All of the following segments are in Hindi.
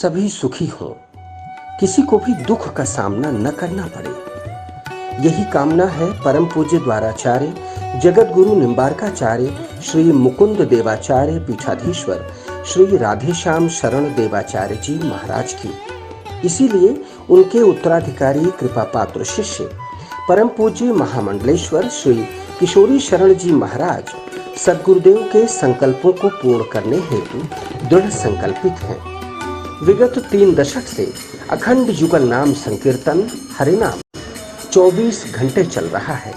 सभी सुखी हों, किसी को भी दुख का सामना न करना पड़े, यही कामना है परम पूज्य द्वाराचार्य जगत गुरु निम्बारकाचार्य श्री मुकुंद देवाचार्य पीठाधीश्वर श्री राधेश्याम शरण देवाचार्य जी महाराज की। इसीलिए उनके उत्तराधिकारी कृपा पात्र शिष्य परम पूज्य महामंडलेश्वर श्री किशोरी शरण जी महाराज सद्गुरुदेव के संकल्पों को पूर्ण करने हेतु दृढ़ संकल्पित हैं। विगत 3 दशक से अखंड युगल नाम संकीर्तन हरिनाम 24 घंटे चल रहा है।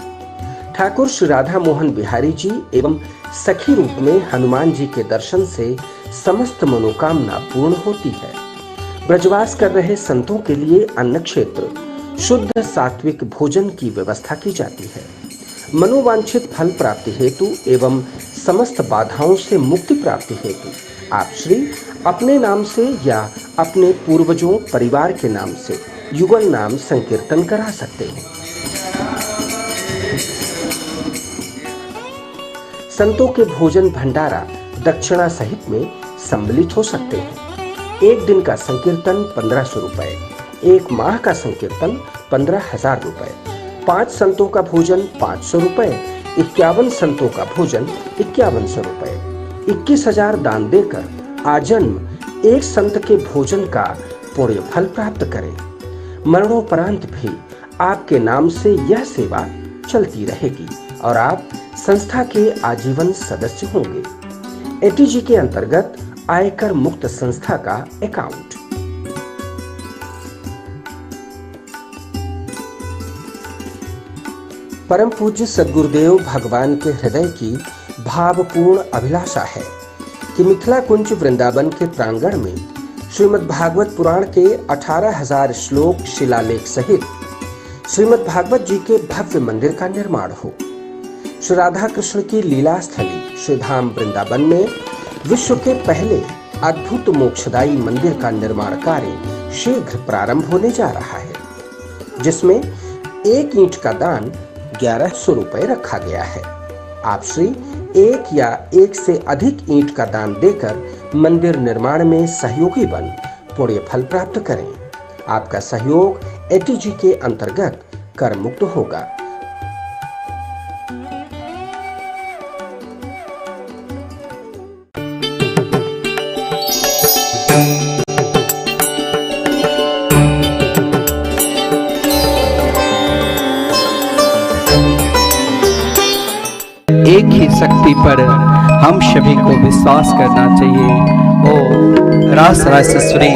ठाकुर श्री राधा मोहन बिहारी जी एवं सखी रूप में हनुमान जी के दर्शन से समस्त मनोकामना पूर्ण होती है। ब्रजवास कर रहे संतों के लिए अन्न क्षेत्र शुद्ध सात्विक भोजन की व्यवस्था की जाती है। मनोवांछित फल प्राप्ति हेतु एवं समस्त बाधाओं से मुक्ति प्राप्ति हेतु आप श्री अपने नाम से या अपने पूर्वजों परिवार के नाम से युगल नाम संकीर्तन करा सकते हैं। संतों के भोजन भंडारा दक्षिणा सहित में सम्मिलित हो सकते हैं। एक दिन का संकीर्तन 1500 रुपए, एक माह का संकीर्तन 15,000 रुपए, 5 संतों का भोजन 500 रुपए, 51 संतों का भोजन 5100 रुपए, 21,000 दान देकर आजन्म एक संत के भोजन का पुण्य फल प्राप्त करें। मरणोपरांत भी आपके नाम से यह सेवा चलती रहेगी और आप संस्था के आजीवन सदस्य होंगे। एटीजी के अंतर्गत आयकर मुक्त संस्था का अकाउंट। परम पूज्य सद्गुरुदेव भगवान के हृदय की भावपूर्ण अभिलाषा है कि मिथिला कुंज वृंदावन के प्रांगण में श्रीमद् भागवत पुराण के 18,000 श्लोक शिलालेख सहित श्रीमद् भागवत जी के भव्य मंदिर का निर्माण हो। श्री राधा कृष्ण की लीला स्थली श्री धाम वृंदावन में विश्व के पहले अद्भुत मोक्षदायी मंदिर का निर्माण कार्य शीघ्र प्रारंभ होने जा रहा है, जिसमें एक ईंट का दान 1100 रुपए रखा गया है। आप श्री एक या एक से अधिक ईंट का दान देकर मंदिर निर्माण में सहयोगी बन पुण्य फल प्राप्त करें। आपका सहयोग एटीजी के अंतर्गत कर मुक्त होगा। एक ही शक्ति पर हम सभी को विश्वास करना चाहिए, ओ रास रासेश्वरी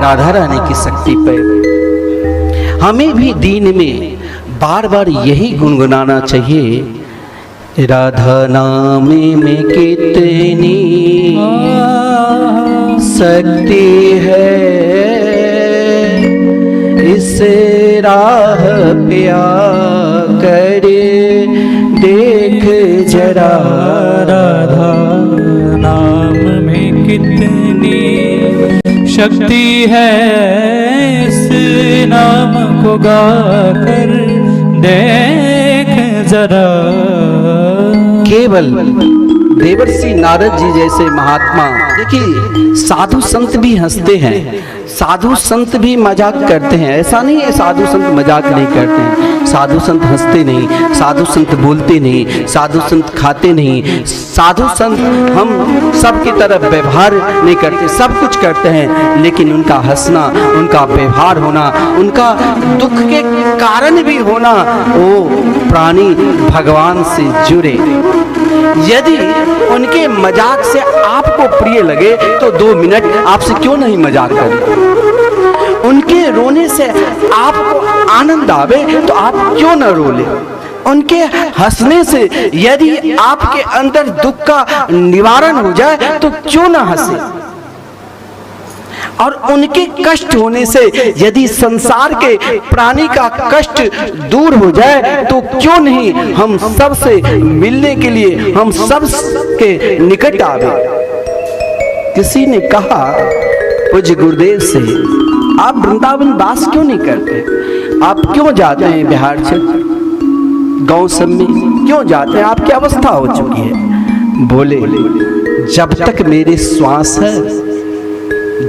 राधा रानी की शक्ति पर। हमें भी दीन में बार बार यही गुनगुनाना चाहिए, राधा नाम में कितनी शक्ति है, इस राह पे करे देख जरा, राधा नाम में कितनी शक्ति है, इस नाम को गाकर देख जरा। केवल देवर्षि नारद जी जैसे महात्मा, देखिए साधु संत भी हंसते हैं, साधु संत भी मजाक करते हैं। ऐसा नहीं है साधु संत मजाक नहीं करते हैं, साधु संत हंसते नहीं, साधु संत बोलते नहीं, साधु संत खाते नहीं, साधु संत हम सब की तरफ व्यवहार नहीं करते, सब कुछ करते हैं, लेकिन उनका हंसना, उनका व्यवहार होना, उनका दुख के कारण भी होना, वो प्राणी भगवान से जुड़े। यदि उनके मजाक से आपको प्रिय लगे तो 2 मिनट आपसे क्यों नहीं मजाक करें। उनके रोने से आपको आनंद आवे तो आप क्यों न रोले। उनके हंसने से यदि आपके अंदर दुख का निवारण हो जाए तो क्यों न हंसे। और उनके कष्ट होने से यदि संसार के प्राणी का कष्ट दूर हो जाए तो क्यों नहीं हम सब से मिलने के लिए हम सब के निकट आवे। किसी ने कहा पूज्य गुरुदेव से, आप वृंदावन वास क्यों नहीं करते, आप क्यों जाते हैं बिहार से गांव सब में क्यों जाते हैं, आपकी अवस्था हो चुकी है। बोले जब तक मेरी श्वास है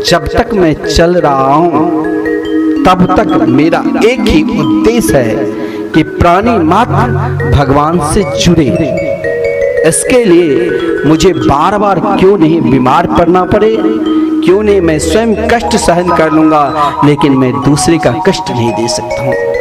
जब तक मैं चल रहा हूं तब तक मेरा एक ही उद्देश्य है कि प्राणी मात्र भगवान से जुड़े। इसके लिए मुझे बार बार क्यों नहीं बीमार पड़ना पड़े, क्यों नहीं मैं स्वयं कष्ट सहन कर लूंगा, लेकिन मैं दूसरे का कष्ट नहीं दे सकता हूं।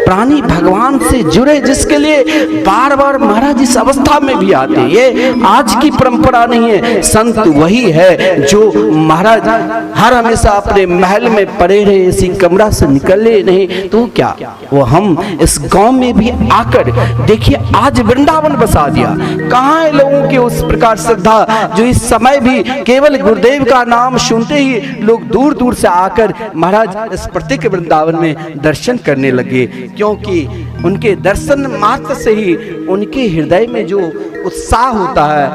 प्राणी भगवान से जुड़े, जिसके लिए बार बार महाराज इस अवस्था में भी आते हैं। ये आज की परंपरा नहीं है, संत वही है जो महाराज हर हमेशा अपने महल में पड़े रहे, इसी कमरा से निकले नहीं। तो क्या वो हम इस गांव में भी आकर देखिए, आज वृंदावन बसा दिया। कहाँ है लोगों की उस प्रकार श्रद्धा जो इस समय भी केवल गुरुदेव का नाम सुनते ही लोग दूर दूर से आकर महाराज इस प्रत्येक वृंदावन में दर्शन करने लगे, क्योंकि उनके दर्शन मात्र से ही उनके हृदय में जो उत्साह होता है,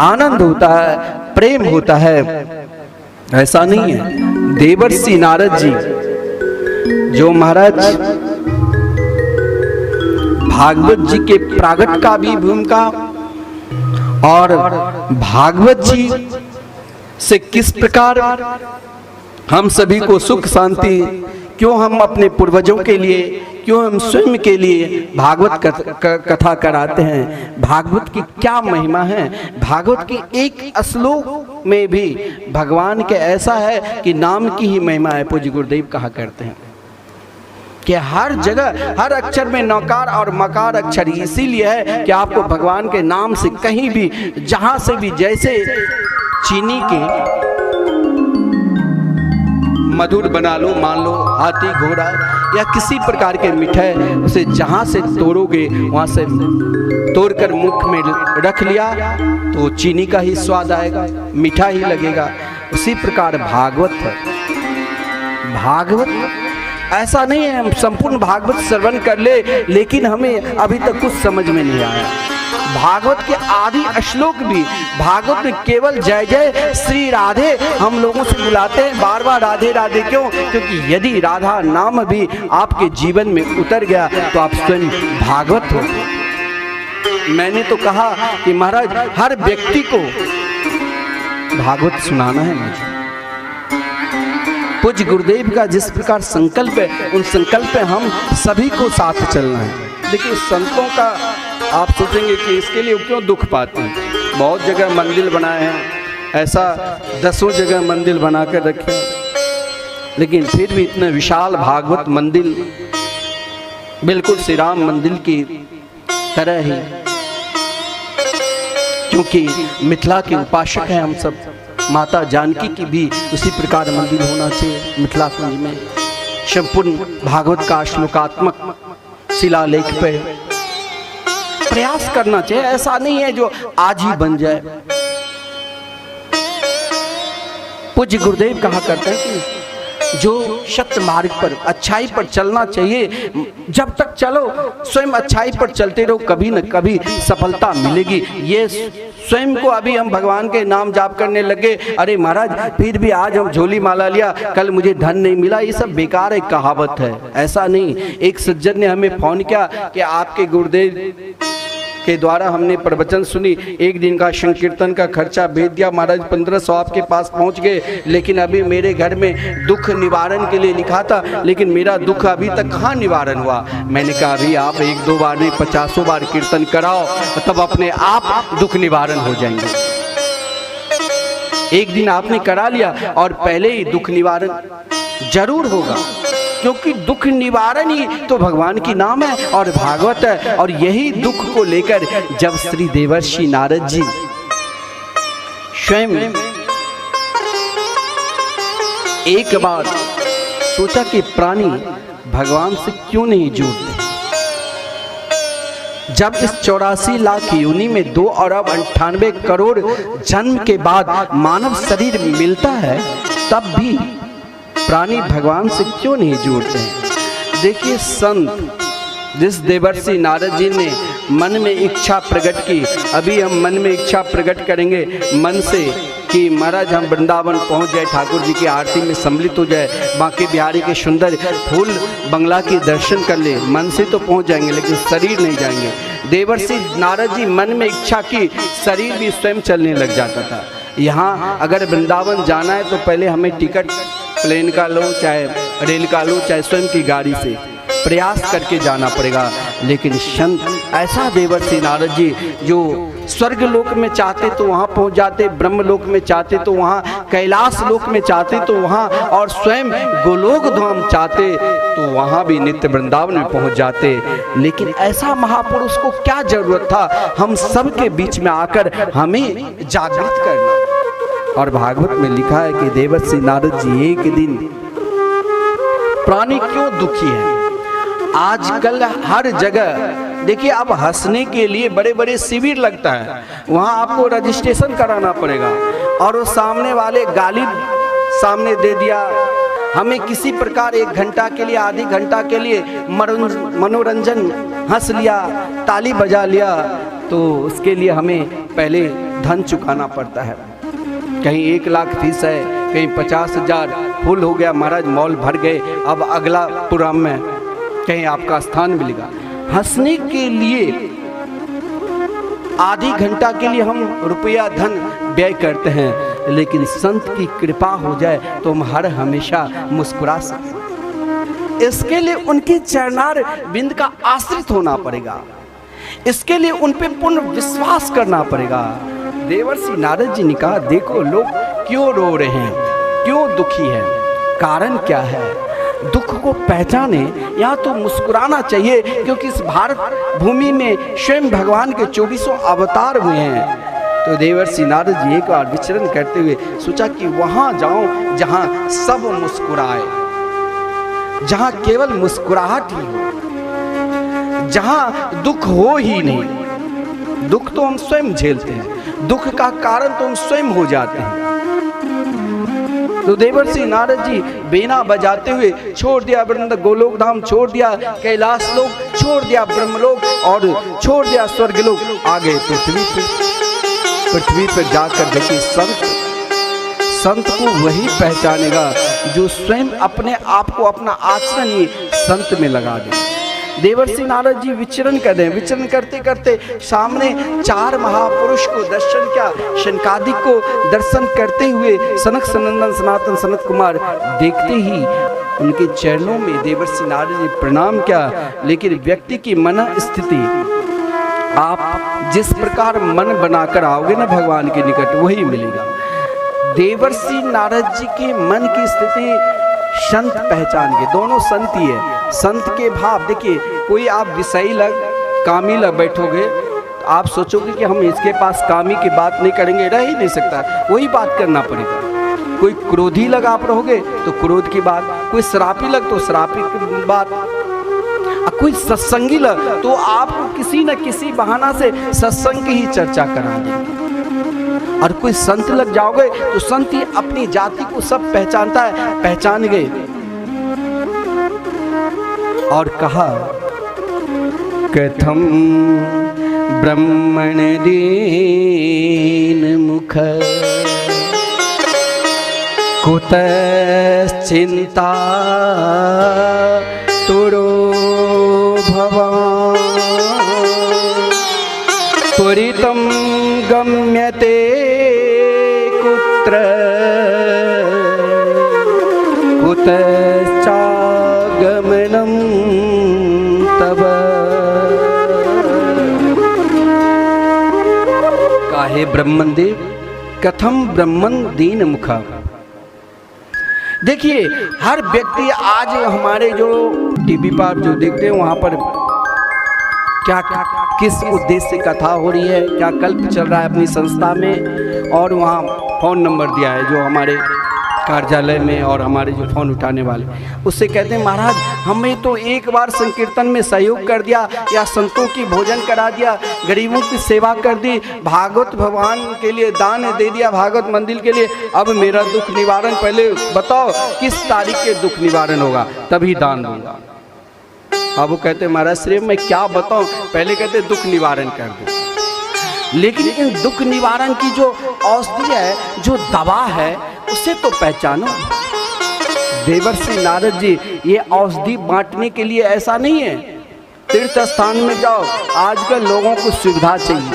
आनंद होता है, प्रेम होता है। ऐसा नहीं है। देवर्षि नारद जी जो महाराज भागवत जी के प्रागट का भी भूमिका और भागवत जी से किस प्रकार हम सभी को सुख शांति, क्यों हम अपने पूर्वजों के लिए, क्यों हम स्वयं के लिए भागवत कथा कराते हैं, भागवत की क्या महिमा है। भागवत की एक श्लोक में भी भगवान के ऐसा है कि नाम की ही महिमा है। पूज्य गुरुदेव कहा करते हैं कि हर जगह हर अक्षर में नकार और मकार अक्षर इसीलिए है कि आपको भगवान के नाम से कहीं भी, जहां से भी, जैसे चीनी के मधुर बना लो, मान लो हाथी घोड़ा या किसी प्रकार के मिठाई, उसे जहां से तोड़ोगे वहां से तोड़कर मुख में रख लिया तो चीनी का ही स्वाद आएगा, मीठा ही लगेगा। उसी प्रकार भागवत है। भागवत ऐसा नहीं है हम संपूर्ण भागवत श्रवण कर ले, लेकिन हमें अभी तक कुछ समझ में नहीं आया। भागवत के आदि श्लोक भी, भागवत में केवल जय जय श्री राधे हम लोगों से बुलाते हैं बार बार, राधे राधे। क्यों? क्योंकि यदि राधा नाम भी आपके जीवन में उतर गया तो आप स्वयं भागवत हो। मैंने तो कहा कि महाराज हर व्यक्ति को भागवत सुनाना है मुझे। पूज्य गुरुदेव का जिस प्रकार संकल्प है, उन संकल्प पे हम सभी को साथ चलना है। देखिए संतों का आप सोचेंगे कि इसके लिए क्यों दुख पाते हैं। बहुत जगह मंदिर बनाए हैं, ऐसा 10 जगह मंदिर बना कर रखे, लेकिन फिर भी इतने विशाल भागवत मंदिर बिल्कुल श्री राम मंदिर की तरह ही, क्योंकि मिथिला के उपासक हैं हम सब। माता जानकी की भी उसी प्रकार मंदिर होना चाहिए मिथिला कुंज में। संपूर्ण भागवत का श्लोकात्मक शिलालेख पे प्रयास करना चाहिए। ऐसा नहीं है जो आज ही बन जाए। पूज्य गुरुदेव कहा करते हैं कि जो सत्य मार्ग पर, अच्छाई पर चलना चाहिए। जब तक चलो स्वयं अच्छाई पर चलते रहो, कभी न कभी सफलता मिलेगी। ये स्वयं को अभी हम भगवान के नाम जाप करने लगे, अरे महाराज फिर भी आज हम झोली माला लिया, कल मुझे धन नहीं मिला, ये सब बेकार है, कहावत है। ऐसा नहीं। एक सज्जन ने हमें फोन किया कि आपके गुरुदेव के द्वारा हमने प्रवचन सुनी, एक दिन का संकीर्तन का खर्चा भेज दिया महाराज, 1500 आपके पास पहुंच गए, लेकिन अभी मेरे घर में दुख निवारण के लिए लिखा था, लेकिन मेरा दुख अभी तक कहाँ निवारण हुआ। मैंने कहा अभी आप 1-2 बार नहीं 50 बार कीर्तन कराओ, तब अपने आप दुख निवारण हो जाएंगे। एक दिन आपने करा लिया और पहले ही दुख निवारण जरूर होगा, क्योंकि दुख निवारण ही तो भगवान की नाम है और भागवत है। और यही दुख को लेकर जब श्री देवर्षि नारद जी स्वयं एक बार सोचा कि प्राणी भगवान से क्यों नहीं जुड़ते। जब इस 84 लाख योनि में 2 अरब 98 करोड़ जन्म के बाद मानव शरीर मिलता है, तब भी प्राणी भगवान से क्यों नहीं जुड़ते हैं। देखिए संत जिस देवर्षि नारद जी ने मन में इच्छा प्रकट की, अभी हम मन में इच्छा प्रकट करेंगे मन से कि महाराज हम वृंदावन पहुंच जाए, ठाकुर जी की आरती में सम्मिलित हो जाए, बांके बिहारी के सुंदर फूल बंगला के दर्शन कर ले, मन से तो पहुंच जाएंगे लेकिन शरीर नहीं जाएंगे। देवर्षि नारद जी मन में इच्छा की, शरीर भी स्वयं चलने लग जाता था। यहाँ अगर वृंदावन जाना है तो पहले हमें टिकट प्लेन का लो, चाहे रेल का लो, चाहे स्वयं की गाड़ी से प्रयास करके जाना पड़ेगा। लेकिन संत ऐसा देवर्षि नारद जी जो स्वर्ग लोक में चाहते तो वहाँ पहुँच जाते, ब्रह्म लोक में चाहते तो वहाँ, कैलाश लोक में चाहते तो वहाँ, और स्वयं गोलोक धाम चाहते तो वहाँ भी नित्य वृंदावन में पहुँच जाते। लेकिन ऐसा महापुरुष को क्या जरूरत था हम सब के बीच में आकर हमें जागृत करना। और भागवत में लिखा है कि देवर्षि नारद जी एक दिन, प्राणी क्यों दुखी है आजकल हर जगह देखिए, अब हंसने के लिए बड़े बड़े शिविर लगता है, वहाँ आपको रजिस्ट्रेशन कराना पड़ेगा, और वो सामने वाले गाली सामने दे दिया, हमें किसी प्रकार 1 घंटा के लिए, आधी घंटा के लिए मनोरंजन, हंस लिया, ताली बजा लिया, तो उसके लिए हमें पहले धन चुकाना पड़ता है। कहीं 1 लाख फीस है, कहीं 50,000 फुल हो गया, महाराज मॉल भर गए, अब अगला प्रोग्राम में कहीं आपका स्थान मिलेगा। हंसने के लिए आधी घंटा के लिए हम रुपया धन व्यय करते हैं, लेकिन संत की कृपा हो जाए तो हम हर हमेशा मुस्कुरा सकते। इसके लिए उनके चरणार बिंद का आश्रित होना पड़ेगा, इसके लिए उन पे पूर्ण विश्वास करना पड़ेगा। देवर्षि नारद जी ने कहा, देखो लोग क्यों रो रहे हैं, क्यों दुखी है, कारण क्या है, दुख को पहचाने, या तो मुस्कुराना चाहिए, क्योंकि इस भारत भूमि में स्वयं भगवान के 24 अवतार हुए हैं। तो देवर्षि नारद जी एक बार विचरण करते हुए सोचा कि वहां जाऊं जहां सब मुस्कुराए, जहां केवल मुस्कुराहट ही हो, जहां दुख हो ही नहीं। दुख तो हम स्वयं झेलते हैं, दुख का कारण तो हम स्वयं हो जाते हैं। तो देवर्षि नारद जी बीना बजाते हुए छोड़ दिया वृंद गोलोक धाम, छोड़ दिया कैलाश लोक, छोड़ दिया ब्रह्मलोक और छोड़ दिया स्वर्ग लोक, आ गए पृथ्वी पे। पृथ्वी पर जाकर देखिए, संत को वही पहचानेगा जो स्वयं अपने आप को, अपना आचरण ही संत में लगा दे। देवर्षि नारद जी विचरण कर रहे हैं, विचरण करते करते सामने 4 महापुरुष को दर्शन किया, शनकादिक को दर्शन करते हुए सनक सनंदन सनातन सनत कुमार देखते ही उनके चरणों में देवर्षि नारद जी प्रणाम किया। लेकिन व्यक्ति की मन स्थिति, आप जिस प्रकार मन बनाकर आओगे ना भगवान के निकट, वही मिलेगा। देवर्षि नारद जी के मन की स्थिति संत पहचान के, दोनों संत ही है। संत के भाव देखिए, कोई आप विषयी लग, कामी लग बैठोगे तो आप सोचोगे कि हम इसके पास कामी की बात नहीं करेंगे, रह ही नहीं सकता, वही बात करना पड़ेगा। कोई क्रोधी लग आप रहोगे तो क्रोध की बात, कोई शराबी लग तो शराबी की बात, कोई सत्संगी लग तो आपको किसी न किसी बहाना से सत्संग की ही चर्चा करा देंगे। और कोई संत लग जाओगे तो संत ही अपनी जाति को सब पहचानता है, पहचान गए। और कहा, कथम ब्रह्मण दीन मुख कुतश्चिंता तुरो भवान् त्वरितं गम्यते कुत्र कुतश्चागमनं तव। काहे ब्रह्मन देव, कथम ब्रह्मन दीन मुखा। देखिए, हर व्यक्ति आज हमारे जो टीवी पर जो देखते हैं, वहाँ पर क्या किस उद्देश्य से कथा हो रही है, क्या कल्प चल रहा है अपनी संस्था में, और वहाँ फ़ोन नंबर दिया है जो हमारे कार्यालय में, और हमारे जो फ़ोन उठाने वाले, उससे कहते हैं महाराज हमें तो एक बार संकीर्तन में सहयोग कर दिया, या संतों की भोजन करा दिया, गरीबों की सेवा कर दी, भागवत भगवान के लिए दान दे दिया, भागवत मंदिर के लिए, अब मेरा दुख निवारण, पहले बताओ किस तारीख के दुख निवारण होगा, तभी दान दूंगा। अब वो कहते हैं महाराज श्री मैं क्या बताऊं, पहले कहते दुख निवारण कर दो। लेकिन इन दुख निवारण की जो औषधि है, जो दवा है, उसे तो पहचानो। देवर्षि नारद जी ये औषधि बांटने के लिए ऐसा नहीं है तीर्थ स्थान में जाओ, आजकल लोगों को सुविधा चाहिए,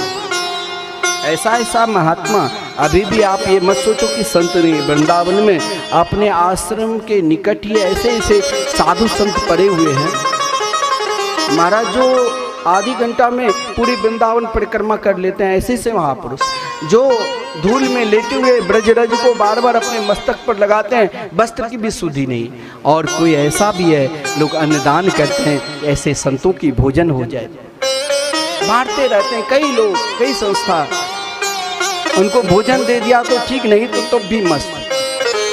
ऐसा महात्मा अभी भी आप ये मत सोचो कि संत नहीं, वृंदावन में अपने आश्रम के निकट ही ऐसे ऐसे साधु संत पड़े हुए हैं महाराज, जो आधी घंटा में पूरी वृंदावन परिक्रमा कर लेते हैं। ऐसे से महापुरुष जो धूल में लेटे हुए ब्रजरज को बार बार अपने मस्तक पर लगाते हैं, वस्त्र की भी सुधि नहीं। और कोई ऐसा भी है, लोग अन्नदान करते हैं, ऐसे संतों की भोजन हो जाए, बांटते रहते हैं। कई लोग, कई संस्था उनको भोजन दे दिया तो ठीक, नहीं तो भी मस्त।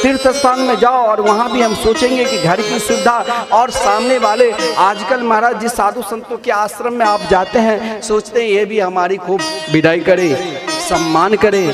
तीर्थ स्थान में जाओ और वहाँ भी हम सोचेंगे कि घर की सुविधा, और सामने वाले आजकल महाराज जिस साधु संतों के आश्रम में आप जाते हैं, सोचते हैं ये भी हमारी खूब विदाई करे, सम्मान करे।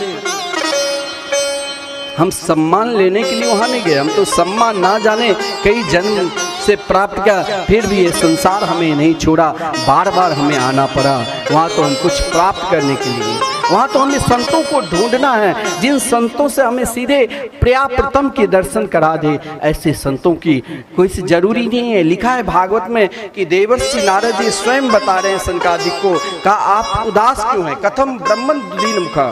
हम सम्मान लेने के लिए वहाँ नहीं गए, हम तो सम्मान ना जाने कई जन्म से प्राप्त किया, फिर भी ये संसार हमें नहीं छोड़ा, बार बार हमें आना पड़ा। वहाँ तो हम कुछ प्राप्त करने के लिए, वहाँ तो हमें संतों को ढूंढना है, जिन संतों से हमें सीधे प्रिया प्रथम के दर्शन करा दे। ऐसे संतों की कोई जरूरी नहीं है। लिखा है भागवत में कि देवर्षि नारद जी स्वयं बता रहे हैं सनकादिक को, कहा आप उदास क्यों हैं, कथम ब्रह्मन दीन मुखा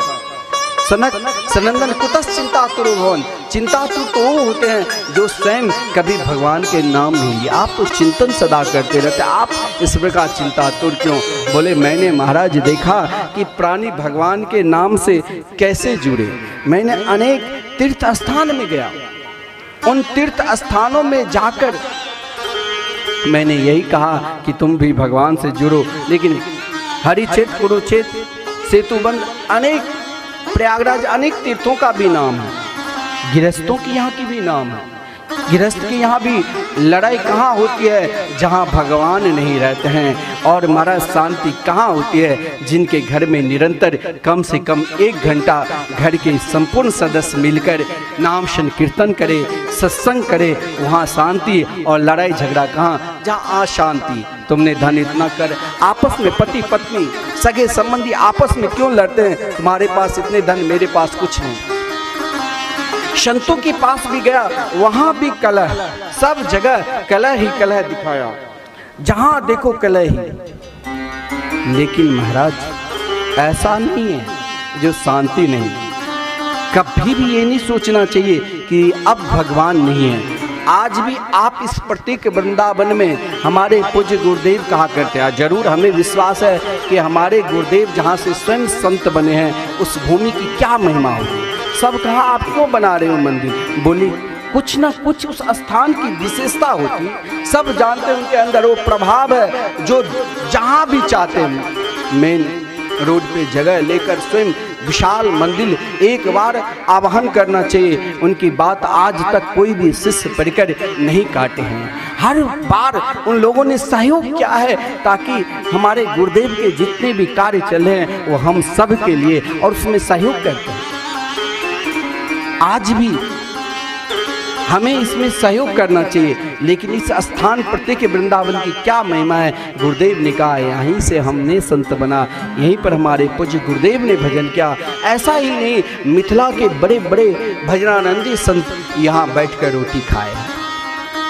सनक सनंदन कुतस चिंतातुर भवन। चिंतातुर तो वो होते हैं जो स्वयं कभी भगवान के नाम नहीं लिए। आप तो चिंतन सदा करते रहते, आप इस प्रकार चिंतातुर क्यों? बोले मैंने महाराज देखा कि प्राणी भगवान के नाम से कैसे जुड़े। मैंने अनेक तीर्थ स्थान में गया, उन तीर्थ स्थानों में जाकर मैंने यही कहा कि तुम भी भगवान से जुड़ो। लेकिन हरिक्षेत्र, कुरुक्षेत्र, सेतुबंध, अनेक प्रयागराज, अनेक तीर्थों का भी नाम है, गृहस्थों की यहाँ की भी नाम है। गृहस्थ की यहाँ भी लड़ाई कहाँ होती है, जहाँ भगवान नहीं रहते हैं। और महाराज शांति कहाँ होती है, जिनके घर में निरंतर कम से कम 1 घंटा घर के संपूर्ण सदस्य मिलकर नाम संकीर्तन करे, सत्संग करे, वहाँ शांति। और लड़ाई झगड़ा कहाँ, जहाँ अशांति। तुमने धन इतना कर, आपस में पति पत्नी सगे संबंधी आपस में क्यों लड़ते हैं? तुम्हारे पास इतने धन, मेरे पास कुछ नहीं। संतों के पास भी गया, वहां भी कलह, सब जगह कलह ही कलह दिखाया, जहां देखो कलह ही। लेकिन महाराज ऐसा नहीं है जो शांति नहीं। कभी भी ये नहीं सोचना चाहिए कि अब भगवान नहीं है। आज भी आप इस प्रत्येक वृंदावन में हमारे पूज्य गुरुदेव कहा करते हैं। जरूर हमें विश्वास है कि हमारे गुरुदेव जहाँ से स्वयं संत बने हैं, उस भूमि की क्या महिमा होगी। सब कहा आप क्यों बना रहे हो मंदिर? बोली कुछ ना कुछ उस स्थान की विशेषता होती। सब जानते हैं उनके अंदर वो प्रभाव है जो जहाँ भी चाहते हैं मेन रोड पे जगह लेकर स्वयं विशाल मंदिर एक बार आवाहन करना चाहिए। उनकी बात आज तक कोई भी शिष्य पढ़कर नहीं काटे हैं। हर बार उन लोगों ने सहयोग किया है ताकि हमारे गुरुदेव के जितने भी कार्य चल रहे हैं वो हम सब के लिए, और उसमें सहयोग करते हैं। आज भी हमें इसमें सहयोग करना चाहिए। लेकिन इस स्थान प्रत्येक वृंदावन की क्या महिमा है। गुरुदेव ने कहा यहीं से हमने संत बना, यहीं पर हमारे पूज्य गुरुदेव ने भजन किया। ऐसा ही नहीं, मिथिला के बड़े बड़े भजनानंदी संत यहाँ बैठकर रोटी खाए हैं।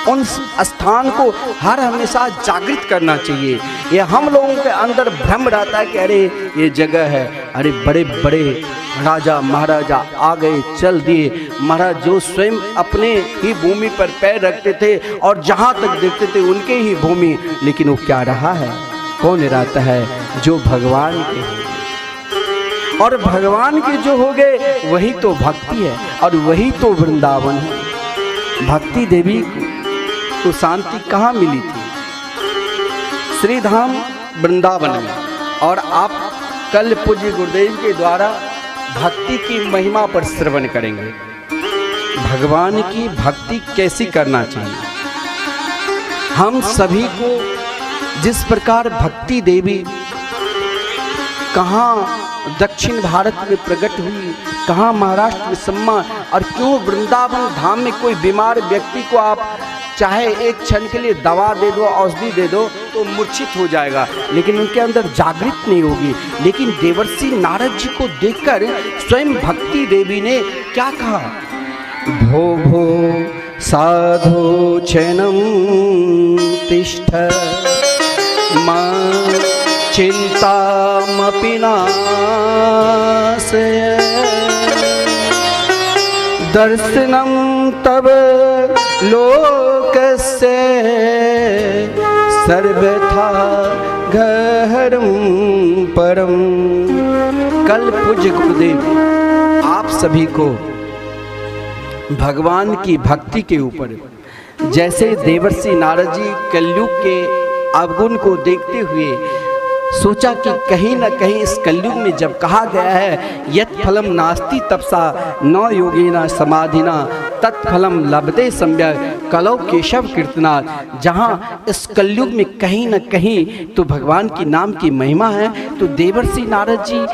उन स्थान को हर हमेशा जागृत करना चाहिए। ये हम लोगों के अंदर भ्रम रहता है कि अरे ये जगह है, अरे बड़े बड़े राजा महाराजा आ गए चल दिए। महाराज जो स्वयं अपने ही भूमि पर पैर रखते थे और जहाँ तक देखते थे उनके ही भूमि, लेकिन वो क्या रहा है? कौन रहता है? जो भगवान के हैं। और भगवान के जो हो गए वही तो भक्ति है और वही तो वृंदावन है। भक्ति देवी को शांति कहाँ मिली थी? श्रीधाम वृंदावन में। और आप कल पूज्य गुरुदेव के द्वारा भक्ति की महिमा पर श्रवण करेंगे। भगवान की भक्ति कैसी करना चाहिए। हम सभी को जिस प्रकार भक्ति देवी कहाँ दक्षिण भारत में प्रकट हुई, कहाँ महाराष्ट्र में सम्मा, और क्यों वृंदावन धाम में कोई बीमार व्यक्ति को आप चाहे एक क्षण के लिए दवा दे दो, औषधि दे दो तो मूर्छित हो जाएगा, लेकिन उनके अंदर जागृत नहीं होगी। लेकिन देवर्षि नारद जी को देखकर स्वयं भक्ति देवी ने क्या कहा? भो भो साधु चैनम तिष्ठ मां चिंतामपि नाशय। दर्शनम तब लोकस्य सर्वथा गहरम परम। कल पूज्य गुरुदेव आप सभी को भगवान की भक्ति के ऊपर, जैसे देवर्षि नारद जी कलयुग के अवगुण को देखते हुए सोचा कि कहीं न कहीं इस कलयुग में जब कहा गया है यत् फलम नास्ति तपसा न योगेना समाधिना तत्फलम लभते सम्यक कलौ केशव कीर्तना, जहाँ इस कलयुग में कहीं न कहीं तो भगवान की नाम की महिमा है। तो देवर्षि नारद जी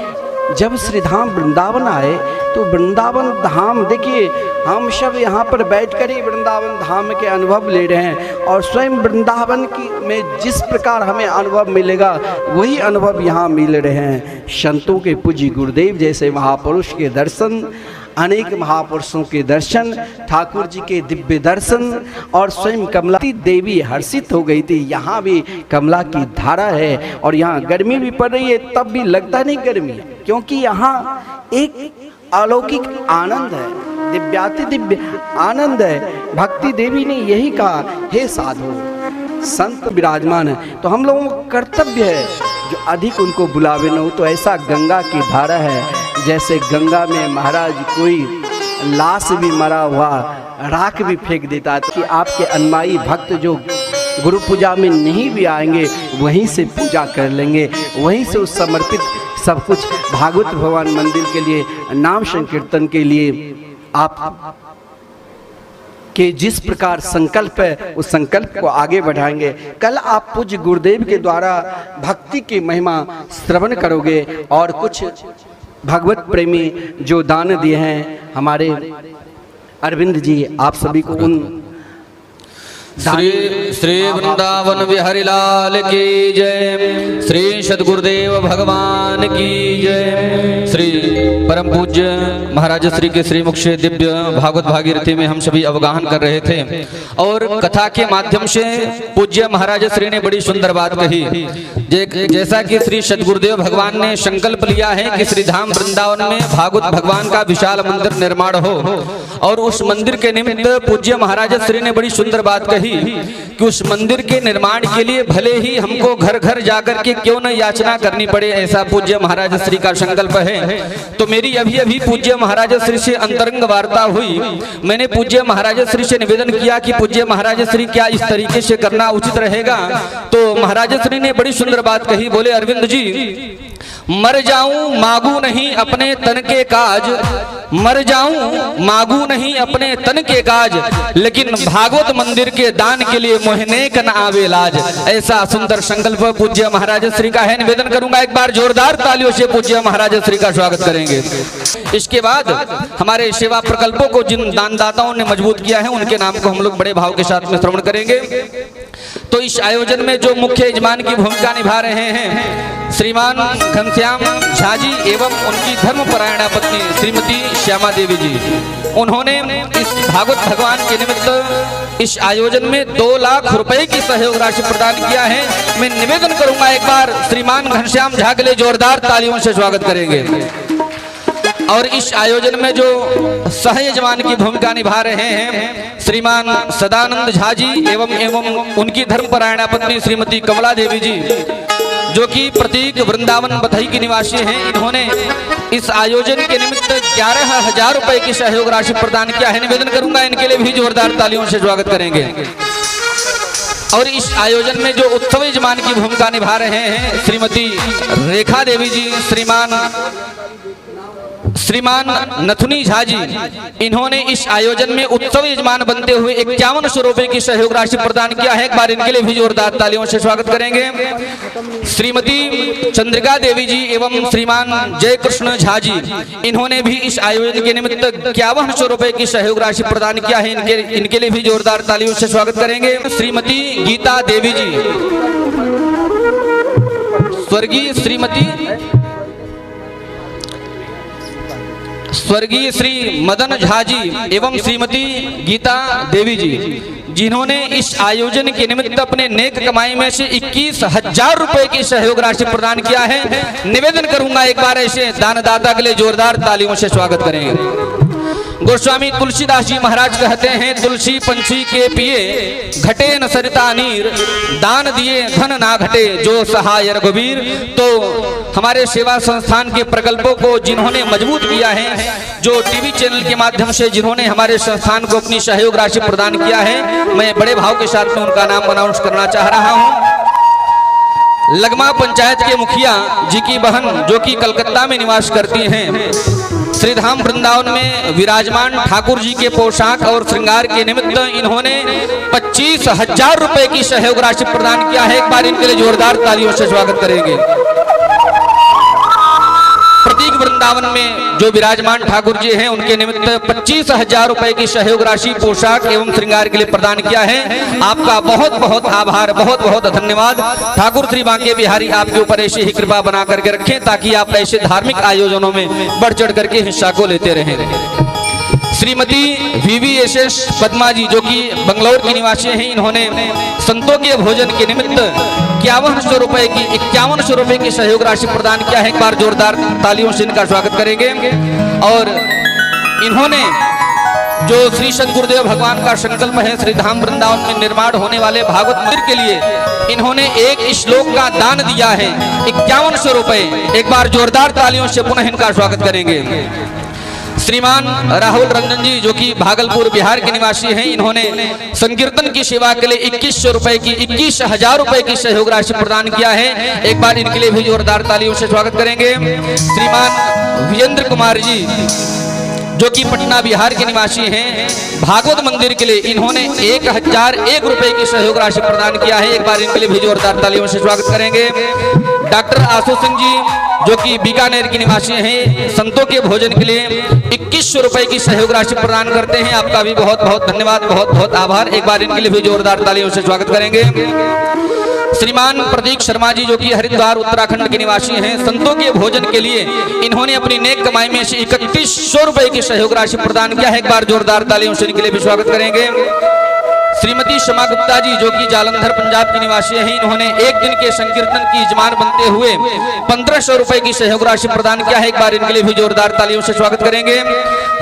जब श्री धाम वृंदावन आए तो वृंदावन धाम, देखिए हम सब यहाँ पर बैठकर ही वृंदावन धाम के अनुभव ले रहे हैं और स्वयं वृंदावन की में जिस प्रकार हमें अनुभव मिलेगा वही अनुभव यहाँ मिल रहे हैं। संतों के पूज्य गुरुदेव जैसे महापुरुष के दर्शन, अनेक महापुरुषों के दर्शन, ठाकुर जी के दिव्य दर्शन और स्वयं कमला देवी हर्षित हो गई थी। यहाँ भी कमला की धारा है और यहाँ गर्मी भी पड़ रही है, तब भी लगता नहीं गर्मी, क्योंकि यहाँ एक अलौकिक आनंद है, दिव्याति दिव्य आनंद है। भक्ति देवी ने यही कहा, हे साधु संत विराजमान है, तो हम लोगों का कर्तव्य है जो अधिक उनको बुलावे न हो। तो ऐसा गंगा की धारा है, जैसे गंगा में महाराज कोई लाश भी मरा हुआ राख भी फेंक देता है, तो कि आपके अन्माई भक्त जो गुरु पूजा में नहीं भी आएंगे वहीं से पूजा कर लेंगे, वहीं से उस समर्पित सब कुछ भागवत भगवान मंदिर के लिए, नाम संकीर्तन के लिए आप के जिस प्रकार संकल्प है उस संकल्प को आगे बढ़ाएंगे। कल आप पूज्य गुरुदेव के द्वारा भक्ति की महिमा श्रवण करोगे और कुछ भगवत प्रेमी जो दान दिए हैं हमारे अरविंद जी, आप सभी को उन श्री वृंदावन बिहारी लाल की जय, श्री सद्गुरुदेव भगवान की जय। श्री परम पूज्य महाराज श्री के श्रीमुख से दिव्य भागवत भागीरथी में हम सभी अवगाहन कर रहे थे और कथा के माध्यम से पूज्य महाराज श्री ने बड़ी सुंदर बात कही। जैसा कि श्री सद्गुरुदेव भगवान ने संकल्प लिया है कि श्री धाम वृंदावन में भागवत भगवान का विशाल मंदिर निर्माण हो और उस मंदिर के निमित्त पूज्य महाराज श्री ने बड़ी सुंदर बात कही कि उस मंदिर के निर्माण के लिए भले ही हमको घर घर जाकर के क्यों न याचना करनी पड़े, ऐसा पूज्य महाराज श्री का संकल्प है। तो मेरी अभी अभी पूज्य महाराज श्री से अंतरंग वार्ता हुई। मैंने पूज्य महाराज श्री से निवेदन किया कि पूज्य महाराज श्री क्या इस तरीके से करना उचित रहेगा। तो महाराज श्री ने बड़ी सुंदर बात कही, बोले अरविंद जी मर जाऊं मांगू नहीं अपने तन के काज, मर जाऊं मांगू नहीं अपने तन के काज, लेकिन भागवत मंदिर के दान के लिए मोहने कन आवे लाज। ऐसा सुंदर संकल्प पूज्य महाराज श्री का है। निवेदन करूंगा एक बार जोरदार तालियों से पूज्य महाराज श्री का स्वागत करेंगे। इसके बाद हमारे सेवा प्रकल्पों को जिन दानदाताओं ने मजबूत किया है उनके नाम को हम लोग बड़े भाव के साथ में श्रवण करेंगे। तो इस आयोजन में जो मुख्य यजमान की भूमिका निभा रहे हैं श्रीमान घनश्याम झा जी एवं उनकी धर्मपरायणा पत्नी श्रीमती श्यामा देवी जी, उन्होंने इस भागवत भगवान के निमित्त इस आयोजन में 2 लाख रुपए की सहयोग राशि प्रदान किया है। मैं निवेदन करूंगा एक बार श्रीमान घनश्याम झा के लिए जोरदार तालियों से स्वागत करेंगे। और इस आयोजन में जो सह यजमान की भूमिका निभा रहे हैं श्रीमान सदानंद झा जी एवं उनकी धर्मपरायणा पत्नी श्रीमती कमला देवी जी, जो कि प्रतीक वृंदावन बधई की निवासी हैं, इन्होंने इस आयोजन के निमित्त 11,000 रुपए की सहयोग राशि प्रदान किया है। निवेदन करूंगा इनके लिए भी जोरदार तालियों से स्वागत करेंगे। और इस आयोजन में जो उत्सव यजमान की भूमिका निभा रहे हैं श्रीमती रेखा देवी जी, श्रीमान नथुनी झा जी, इन्होंने इस आयोजन में उत्सव यजमान बनते हुए 5100 रुपए की सहयोग राशि प्रदान किया है। एक बार इनके लिए भी जोरदार तालियों से स्वागत करेंगे। श्रीमती चंद्रिका देवी जी एवं श्रीमान जय कृष्ण झा जी, इन्होंने भी इस आयोजन के निमित्त 5100 रुपए की सहयोग राशि प्रदान किया है। इनके लिए भी जोरदार तालियों से स्वागत करेंगे। श्रीमती गीता देवी जी, स्वर्गीय श्री मदन झा जी एवं श्रीमती गीता देवी जी, जिन्होंने इस आयोजन के निमित्त अपने नेक कमाई में से 21,000 रुपए की सहयोग राशि प्रदान किया है। निवेदन करूंगा एक बार ऐसे दानदाता के लिए जोरदार तालियों से स्वागत करेंगे। गोस्वामी तुलसीदास जी महाराज कहते हैं, तुलसी पंछी के पिए घटे न सरिता नीर, दान दिए धन ना घटे जो सहाय रघुवीर। तो हमारे सेवा संस्थान के प्रकल्पों को जिन्होंने मजबूत किया है, जो टीवी चैनल के माध्यम से जिन्होंने हमारे संस्थान को अपनी सहयोग राशि प्रदान किया है, मैं बड़े भाव के साथ में उनका नाम अनाउंस करना चाह रहा हूं। लगमा पंचायत के मुखिया जी की बहन जो कि कलकत्ता में निवास करती हैं, श्रीधाम वृंदावन में विराजमान ठाकुर जी के पोशाक और श्रृंगार के निमित्त इन्होंने 25,000 रुपए की सहयोग राशि प्रदान किया है। एक बार इनके लिए जोरदार तालियों से स्वागत करेंगे। प्रतीक वृंदावन में जो विराजमान ठाकुर जी हैं, उनके निमित्त 25,000 रुपए की सहयोग राशि पोशाक एवं श्रृंगार के लिए प्रदान किया है। आपका बहुत बहुत आभार, बहुत बहुत धन्यवाद। ठाकुर श्री बांके बिहारी आपके ऊपर ऐसी ही कृपा बना करके रखें ताकि आप ऐसे धार्मिक आयोजनों में बढ़ चढ़ करके हिस्सा को लेते रहें। श्रीमती VVSS पद्मा जी जो कि बंगलौर की निवासी हैं, इन्होंने संतों के भोजन के निमित्त 5100 रुपए की सहयोग राशि प्रदान किया है। एक बार जोरदार तालियों से इनका स्वागत करेंगे। और इन्होंने जो श्री सद्गुरुदेव भगवान का संकल्प है, श्रीधाम वृंदावन में निर्माण होने वाले भागवत मंदिर के लिए इन्होंने एक श्लोक का दान दिया है, 5100 रुपए। एक बार जोरदार तालियों से पुनः इनका स्वागत करेंगे। श्रीमान राहुल रंजन जी जो कि भागलपुर बिहार के निवासी हैं, इन्होंने संकीर्तन की सेवा के लिए 21,000 रुपए की सहयोग राशि प्रदान किया है। एक बार इनके लिए भी जोरदार तालियों से स्वागत करेंगे। श्रीमान विजेंद्र कुमार जी जो कि पटना बिहार के निवासी हैं, भागवत मंदिर के लिए इन्होंने 1,001 रुपए की सहयोग राशि प्रदान किया है। एक बार इनके लिए भी जोरदार तालियों से स्वागत करेंगे। डॉक्टर आशु सिंह जी जो कि बीकानेर के निवासी हैं, संतों के भोजन के लिए 2100 रुपए की सहयोग राशि प्रदान करते हैं। आपका भी बहुत बहुत धन्यवाद, बहुत बहुत आभार। एक बार इनके लिए भी जोरदार तालियों से स्वागत करेंगे। श्रीमान प्रतीक शर्मा जी जो कि हरिद्वार उत्तराखंड के निवासी हैं, संतों के भोजन के लिए इन्होंने अपनी नेक कमाई में से 3100 रुपए की सहयोग राशि प्रदान किया है। एक बार जोरदार तालियों से इनके लिए भी स्वागत करेंगे। श्रीमती शमा गुप्ता जी जो कि जालंधर पंजाब की निवासी हैं, इन्होंने एक दिन के संकीर्तन की यजमान बनते हुए 1500 रुपए की सहयोग राशि प्रदान किया है। एक बार इनके लिए भी जोरदार तालियों से स्वागत करेंगे।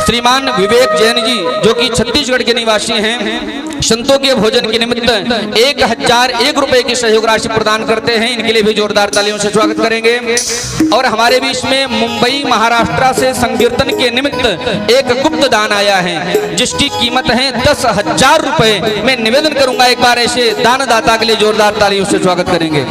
श्रीमान विवेक जैन जी जो कि छत्तीसगढ़ के निवासी हैं, संतों के भोजन के निमित्त 1,001 रुपए की सहयोग राशि प्रदान करते हैं। इनके लिए भी जोरदार तालियों से स्वागत करेंगे। और हमारे बीच में मुंबई महाराष्ट्र से संकीर्तन के निमित्त एक गुप्त दान आया है जिसकी कीमत है 10,000 रुपए। मैं निवेदन करूंगा एक बार ऐसे दानदाता के लिए जोरदार तालियों से स्वागत करेंगे।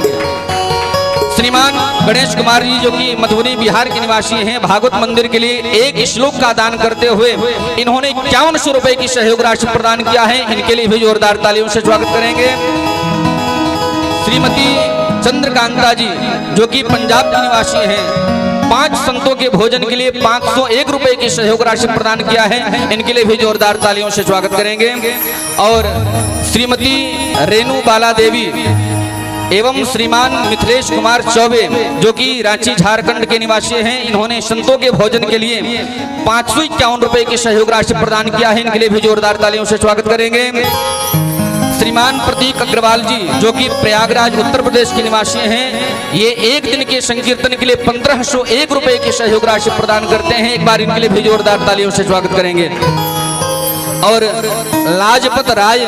श्रीमान गणेश कुमार जी जो कि मधुबनी बिहार के निवासी हैं, भागवत मंदिर के लिए एक श्लोक का दान करते हुए इन्होंने 5100 रुपए की सहयोग राशि प्रदान किया है। इनके लिए भी जोरदार तालियों से स्वागत करेंगे। श्रीमती चंद्रकांता जी जो कि पंजाब की निवासी हैं, 5 संतों के भोजन के लिए 501 रुपए की सहयोग राशि प्रदान किया है। इनके लिए भी जोरदार तालियों से स्वागत करेंगे। और श्रीमती रेणु बाला देवी एवं श्रीमान मिथिलेश कुमार चौबे जो कि रांची झारखंड के निवासी हैं, इन्होंने संतों के भोजन के लिए 551 रुपए की सहयोग राशि प्रदान किया है। इनके लिए भी जोरदार तालियों से स्वागत करेंगे। श्रीमान प्रतीक अग्रवाल जी जो कि प्रयागराज उत्तर प्रदेश के निवासी हैं, ये एक दिन के संकीर्तन के लिए 1501 रुपए की सहयोग राशि प्रदान करते हैं। एक बार इनके लिए भी जोरदार तालियों से स्वागत करेंगे। और लाजपत राय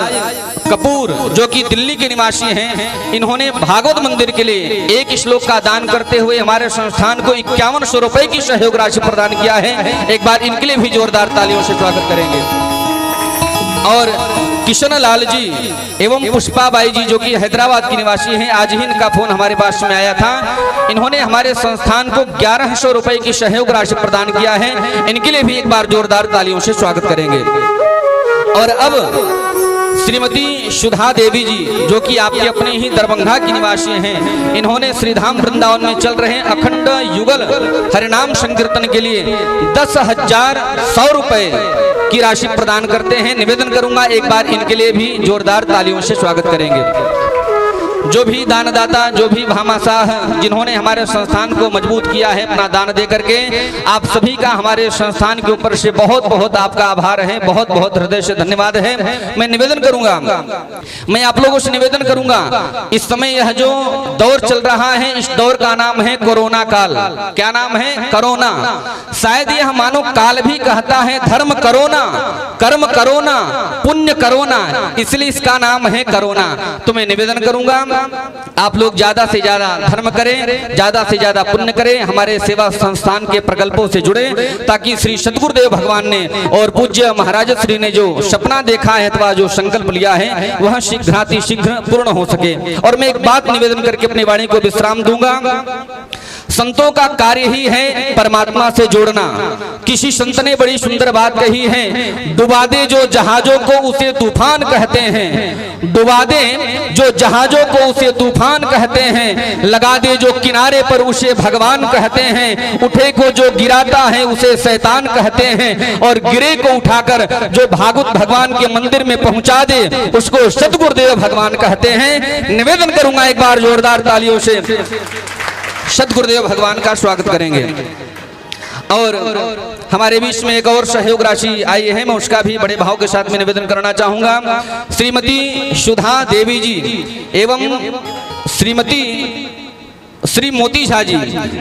कपूर जो कि दिल्ली के निवासी हैं, इन्होंने भागवत मंदिर के लिए एक श्लोक का दान करते हुए हमारे संस्थान को 5100 रुपए की सहयोग राशि प्रदान किया है। एक बार इनके लिए भी जोरदार तालियों से स्वागत करेंगे। और किशन लाल जी एवं पुष्पाबाई जी जो कि हैदराबाद की निवासी हैं, आज ही इनका फोन हमारे पास में आया था। इन्होंने हमारे संस्थान को 1100 रुपए की सहयोग राशि प्रदान किया है। इनके लिए भी एक बार जोरदार तालियों से स्वागत करेंगे। और अब श्रीमती सुधा देवी जी जो कि आपके अपने ही दरभंगा की निवासी हैं, इन्होंने श्रीधाम वृंदावन में चल रहे अखंड युगल हरिनाम संकीर्तन के लिए 10,100 रुपए की राशि प्रदान करते हैं। निवेदन करूंगा एक बार इनके लिए भी जोरदार तालियों से स्वागत करेंगे। जो भी दानदाता, जो भी भामाशाह जिन्होंने हमारे संस्थान को मजबूत किया है अपना दान दे करके, आप सभी का हमारे संस्थान के ऊपर से बहुत बहुत आपका आभार है, बहुत बहुत हृदय से धन्यवाद है। मैं निवेदन करूंगा, मैं आप लोगों से निवेदन करूंगा, इस समय यह जो दौर चल रहा है, इस दौर का नाम है कोरोना काल। क्या नाम है? कोरोना। शायद यह मानो काल भी कहता है धर्म करोना, कर्म करोना, पुण्य करोना, इसलिए इसका नाम है कोरोना। तो मैं निवेदन करूंगा आप लोग ज्यादा से ज्यादा धर्म करें, ज्यादा से ज्यादा पुण्य करें, हमारे सेवा संस्थान के प्रकल्पों से जुड़े, ताकि श्री सद्गुरुदेव भगवान ने और पूज्य महाराज श्री ने जो सपना देखा है अथवा जो संकल्प लिया है वह शीघ्राति शीघ्र पूर्ण हो सके। और मैं एक बात निवेदन करके अपनी वाणी को विश्राम दूंगा। संतों का कार्य ही है परमात्मा से जोड़ना। किसी संत ने बड़ी सुंदर बात कही है, डुबा दे जो जहाजों को उसे तूफान कहते हैं, डुबा दे जो जहाजों को उसे तूफान कहते हैं, लगा दे जो किनारे पर उसे भगवान कहते हैं, उठे को जो गिराता है उसे शैतान कहते हैं, और गिरे को उठाकर जो भागवत भगवान के मंदिर में पहुंचा दे उसको सद्गुरुदेव भगवान कहते हैं। निवेदन करूंगा एक बार जोरदार तालियों से सद्गुरुदेव भगवान का स्वागत करेंगे। और हमारे बीच में एक और सहयोग राशि आई है, मैं उसका भी बड़े भाव के साथ में निवेदन करना चाहूंगा। श्रीमती सुधा देवी जी एवं श्रीमती श्री मोती झा जी,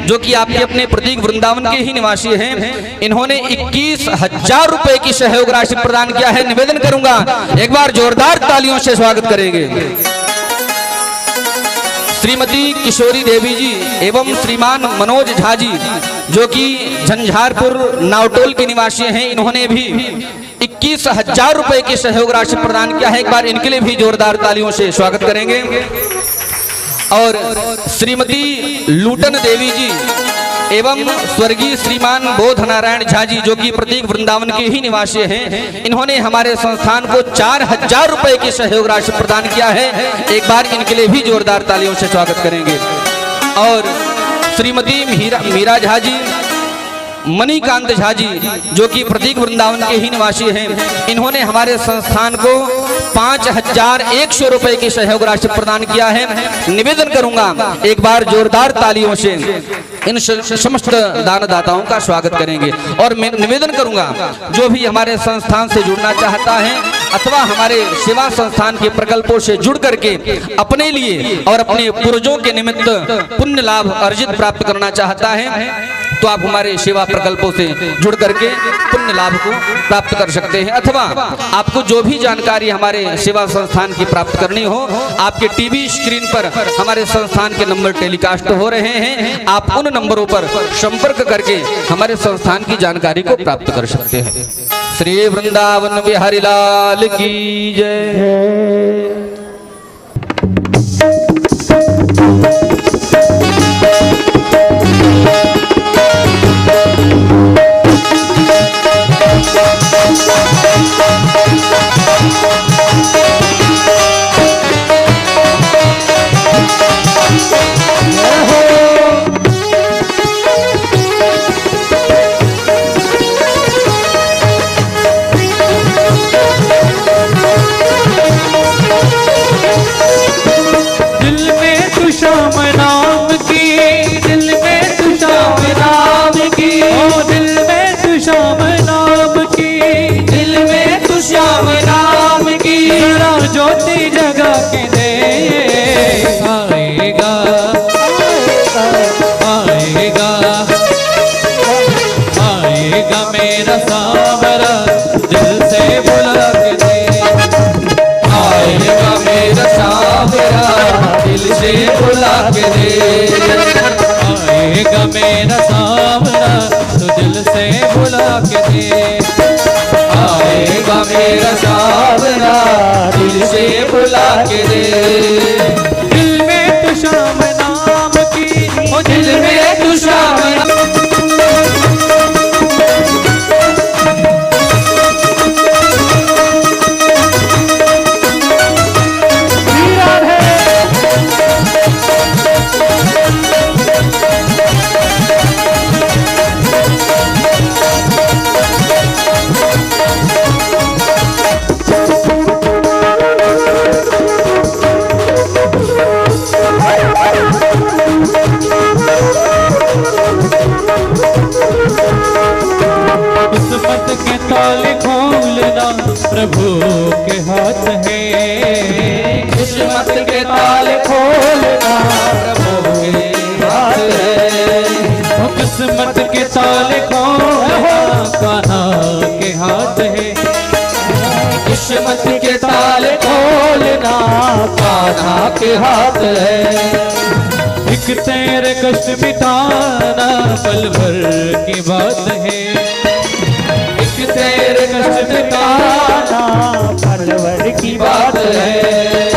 जो कि आपके अपने प्रतीक वृंदावन के ही निवासी हैं, इन्होंने 21,000 रुपए की सहयोग राशि प्रदान किया है। निवेदन करूंगा एक बार जोरदार तालियों से स्वागत करेंगे। श्रीमती किशोरी देवी जी एवं श्रीमान मनोज झा जी, जो कि झंझारपुर नावटोल के निवासी हैं, इन्होंने भी 21,000 रुपए की सहयोग राशि प्रदान किया है। एक बार इनके लिए भी जोरदार तालियों से स्वागत करेंगे। और श्रीमती लूटन देवी जी एवं स्वर्गीय श्रीमान बोध नारायण झा जी, जो कि प्रतीक वृंदावन के ही निवासी हैं, इन्होंने हमारे संस्थान को 4,000 रुपए की सहयोग राशि प्रदान किया है। एक बार इनके लिए भी जोरदार तालियों से स्वागत करेंगे। और श्रीमती मीरा झा जी, मणिकांत झा जी, जो कि प्रतीक वृंदावन के ही निवासी हैं, इन्होंने हमारे संस्थान को 5,100 रुपए की सहयोग राशि प्रदान किया है। निवेदन करूंगा एक बार जोरदार तालियों से इन समस्त दानदाताओं का स्वागत करेंगे। और मैं निवेदन करूंगा जो भी हमारे संस्थान से जुड़ना चाहता है अथवा हमारे सेवा संस्थान के प्रकल्पों से जुड़ करके अपने लिए और अपने पूर्वजों के निमित्त पुण्य लाभ अर्जित प्राप्त करना चाहता है, तो आप हमारे सेवा प्रकल्पों से जुड़ करके पुण्य लाभ को प्राप्त कर सकते हैं। अथवा आपको जो भी जानकारी हमारे सेवा संस्थान की प्राप्त करनी हो, आपके टीवी स्क्रीन पर हमारे संस्थान के नंबर टेलीकास्ट हो रहे हैं, आप उन नंबरों पर संपर्क करके हमारे संस्थान की जानकारी को प्राप्त कर सकते हैं। श्री वृंदावन बिहारी लाल की जय। ज्योति जगा के दे, आएगा आएगा आएगा मेरा सावरा, दिल से बुला के दे, आएगा मेरा सावरा, दिल से बुला के दे, आएगा मेरा सावरा, तो दिल से बुला के दे, आएगा मेरा सावरा, दिल से बुला के दे। दिल में तू शाम नाम की, ओ दिल में तू शाम ताले खोलना प्रभु के हाथ है। किस्मत के ताले खोलना प्रभु के हाथ है। वो किस्मत के ताले खोलना कान्हा के हाथ है। किस्मत के ताले खोलना कान्हा के हाथ है। एक तेरे कष्ट मिटाना पल भर की बात है। एक तेरे कष्ट मिटाना पल भर की बात है।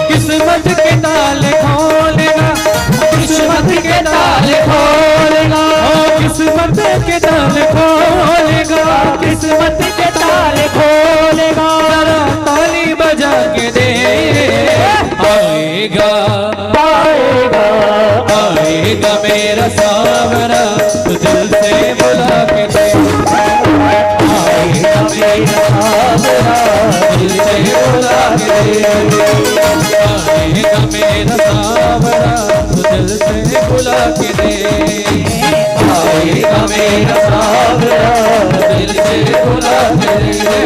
किस्मत के ताले खोलेगा, किस्मत के ताले खोलेगा, किस्मत के ताले खोलेगा, किस्मत के ताले खोलेगा। जरा ताली बजा के दे। आएगा पाएगा आएगा मेरा सावरा, तू दिल से बुला के दे। आएगा मेरा सावरा, दिल से बुला के दे। आएगा मेरा सावरा, तू दिल से बुला के दे। आएगा मेरा सावरा, दिल से बुला के दे।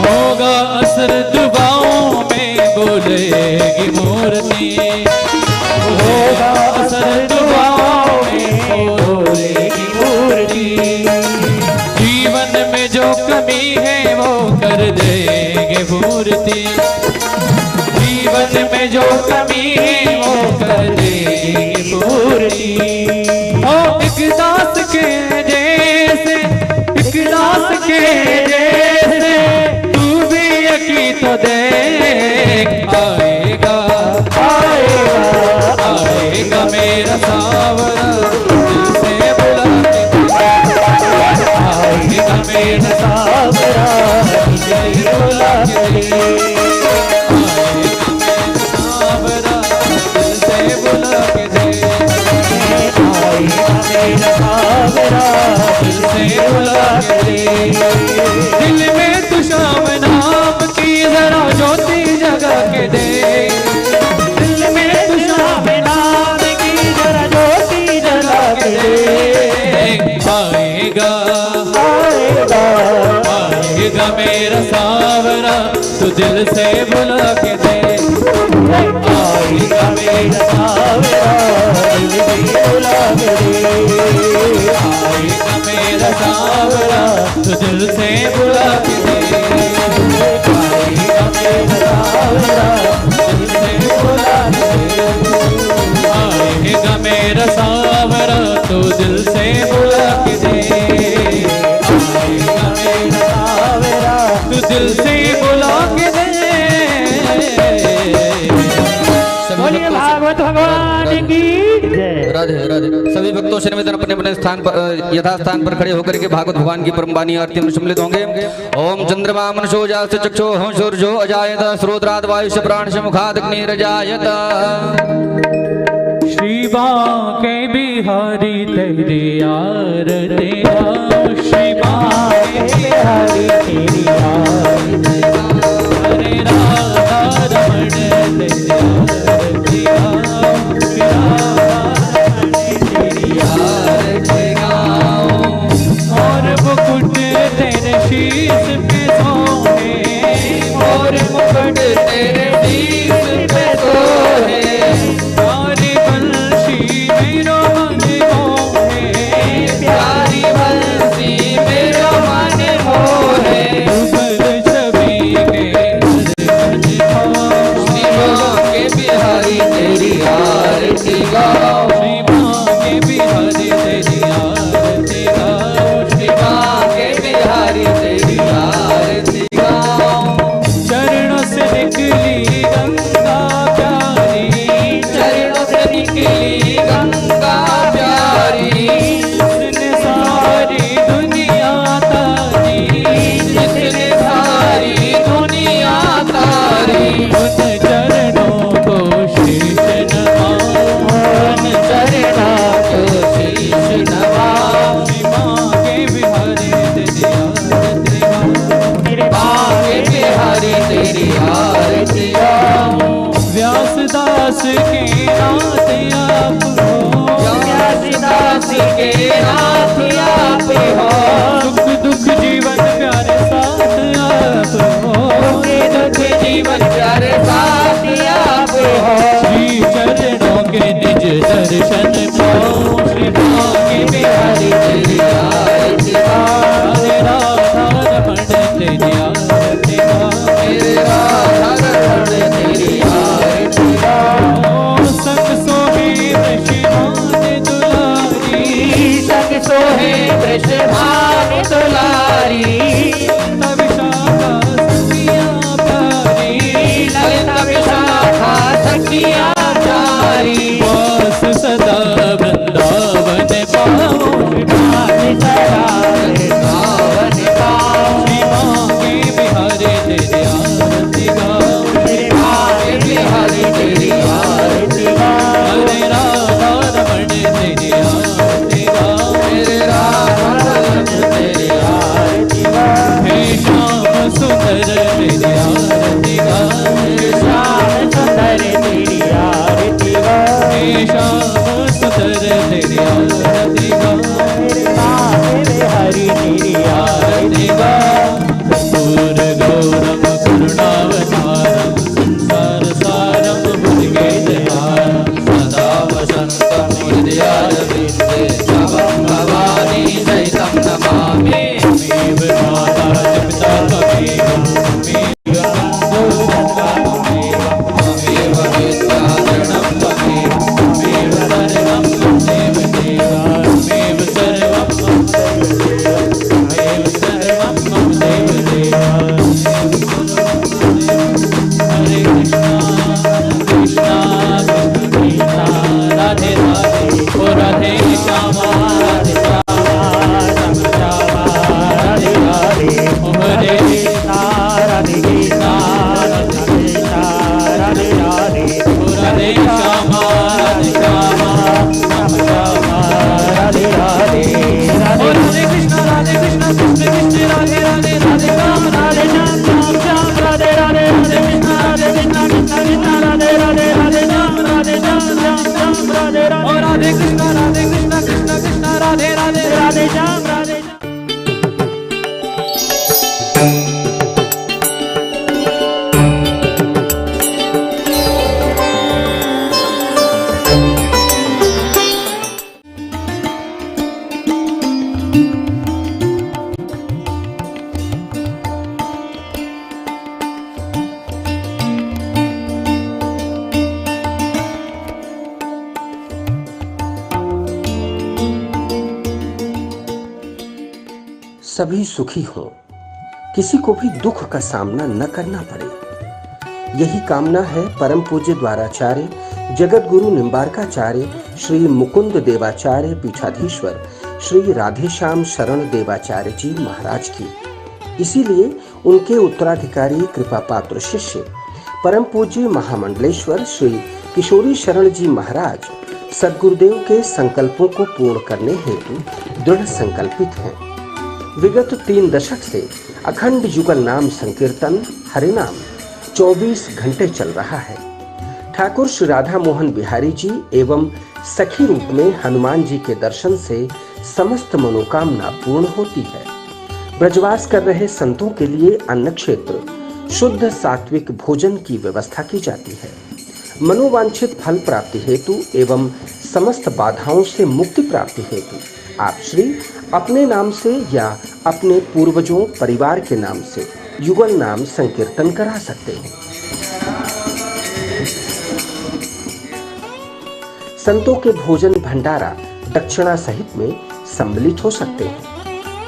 होगा असर दुआओं में बोलेगी मूर्ति। होगा असर दुआओं में बोलेगी मूर्ति। जीवन में जो कमी है वो कर देंगे पूर्ति। जीवन में जो कमी है वो कर देंगे पूर्ति। ओ एक दास के जैसे, एक दास के जैसे तू भी यकी तो देख। आएगा आएगा आएगा मेरा सावरा, दिल से बुला के दे। आएगा मेरा सावरा, दिल से बुला के दे। सावरा, दिल से बुला के दे। आएगा मेरा सावरा, दिल से बुला के दे। दिल में तू शाम नाम की जरा ज्योति जगा के दे। दिल में तू शाम नाम की जरा ज्योति जगा के दे। आएगा आएगा आएगा मेरा सावरा, तू दिल से बुला के दे। आएगा मेरा सावरा, दिल से बुला के दे। आएगा मेरा सावरा, तू दिल से बुला के दे। आएगा मेरा सावरा, दिल से बुला के दे। आएगा मेरा सावरा, तू दिल से बुला के दे। आएगा मेरा सावरा, तू दिल से बुला के दे। बोलिए भागवत भगवान की जय। राधे राधे। सभी भक्तों से निवेदन अपने अपने स्थान पर यथा स्थान पर खड़े होकर के भागवत भगवान की परम वाणी आरती में सम्मिलित होंगे। ओम चंद्रमा मनसो जास्त चक्षो हम सूर्यो अजायत श्रोत्राद वायुष प्राण से मुखाद अग्निरजायत। श्री बांके बिहारी तेरी आरती गाओ। श्री बांके बिहारी तेरी आरती गाओ। हरे राधा रमण तेरी आरती गाओ। श्री राधा रमण तेरी आरती गाओ। और मुकुट तेरे शीश पे सोहे। और मुकुट तेरे शीश पे सोहे। प्यारी बंसी मेरो मन मोहे। प्यारी बंसी मेरो मन मोहे। ऊपर छवि आरती गाऊं। व्यासदास के नाथ आप हो, व्यासदास के नाथ आप हो, सुख दुख जीवन प्यारे साथ आप हो, दुख जीवन प्यारे साथ आप हो। श्री चरणों के निज दर्शन पाओ, श्री भाग्य बिहारी तेरी आरती गाऊं। हरे राधा रमण तेरी आरती गाऊं, तेरे राधा रमण तेरी आरती गाऊं। संग सोहे वृषभान दुलारी, संग सोहे वृषभान दुलारी, ललिता विशाखा सखियाँ प्यारी, ललिता विशाखा सखियाँ प्यारी। वास सदा वृंदावन पाओ, सावन पाओ, श्री भाग्य बिहारी तेरी आरती गाऊं, भाग्य बिहारी तेरी आरती गाऊं। हरे राधा रमण तेरी आरती गाऊं, तेरे राधा रमण तेरी आरती गाऊं। हे श्याम सुंदर तेरी आरती गाऊं, श्याम सुंदर तेरी आरती गाऊं। हे श्याम सुंदर तेरी आरती गाऊं, हरि तेरी आरती गाऊं। पूर गौरम करुणावतारम, संसार सारम भुजगेन्द्रहारम, सदा वसन्तं हृदयारविन्दे त्वं भवानी सहितं नमामि। त्वमेव माता च पिता त्वमेव, त्वमेव बन्धुः सखा त्वमेव, त्वमेव विद्याधरणं त्वमेव, त्वमेव सर्वं मम देव देवा, त्वमेव सर्वं मम देव देवा, त्वमेव सर्वं मम देव देवा। हरे कृष्णा कृष्णा कृष्णा राधे राधे, ओ राधे श्यामा राधे श्यामा राम श्यामा राधे राधे, ओ हरे कृष्णा राधे कृष्णा कृष्णा राधे राधे, ओ राधे श्यामा राधे श्यामा राम श्यामा राधे राधे, ओ राधे कृष्णा कृष्ण कृष्ण राधे राधे, राधे श्याम राधे श्याम श्याम श्याम राधे राधे, राधे कृष्णा कृष्ण कृष्ण राधे राधे, राधे श्याम राधे श्याम श्याम श्याम राधे राधे, ओ राधे कृष्ण कृष्ण कृष्ण राधे राधे, राधे श्याम राधे श्याम। सभी सुखी हों, किसी को भी दुख का सामना न करना पड़े, यही कामना है परम पूज्य द्वाराचार्य जगत गुरु निम्बारकाचार्य श्री मुकुंद देवाचार्य पीठाधीश्वर श्री राधेश्याम शरण देवाचार्य जी महाराज की। इसीलिए उनके उत्तराधिकारी कृपा पात्र शिष्य परम पूज्य महामंडलेश्वर श्री किशोरी शरण जी महाराज सद्गुरुदेव के संकल्पों को पूर्ण करने हेतु दृढ़ संकल्पित हैं। विगत 3 दशक से अखंड युगल नाम संकीर्तन हरिनाम 24 घंटे चल रहा है। ठाकुर श्री राधा मोहन बिहारी जी एवं सखी रूप में हनुमान जी के दर्शन से समस्त मनोकामना पूर्ण होती है। ब्रजवास कर रहे संतों के लिए अन्न क्षेत्र शुद्ध सात्विक भोजन की व्यवस्था की जाती है। मनोवांछित फल प्राप्ति हेतु एवं समस्त बाधाओं से मुक्ति प्राप्ति हेतु आप श्री अपने नाम से या अपने पूर्वजों परिवार के नाम से युगल नाम संकीर्तन करा सकते हैं। संतों के भोजन भंडारा दक्षिणा सहित में सम्मिलित हो सकते हैं।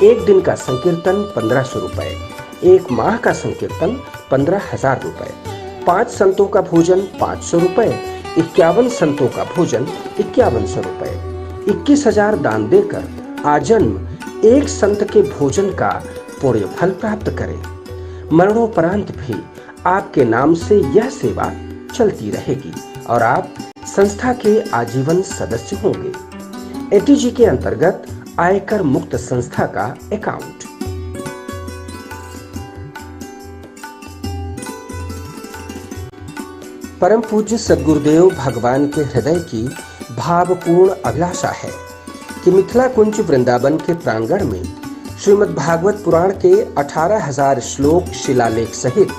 एक दिन का संकीर्तन 1500 रुपए, एक माह का संकीर्तन 15,000 रुपए, 5 संतों का भोजन 500 रुपए, 51 संतों का भोजन 5100 रुपए, 21,000 दान देकर आजन्म एक संत के भोजन का पुण्य फल प्राप्त करें। मरणोपरांत भी आपके नाम से यह सेवा चलती रहेगी और आप संस्था के आजीवन सदस्य होंगे। एटीजी के अंतर्गत आयकर मुक्त संस्था का अकाउंट परम पूज्य सद्गुरुदेव भगवान के हृदय की भावपूर्ण अभिलाषा है कि मिथिला कुंज वृंदावन के प्रांगण में श्रीमद् भागवत पुराण के 18,000 श्लोक शिलालेख सहित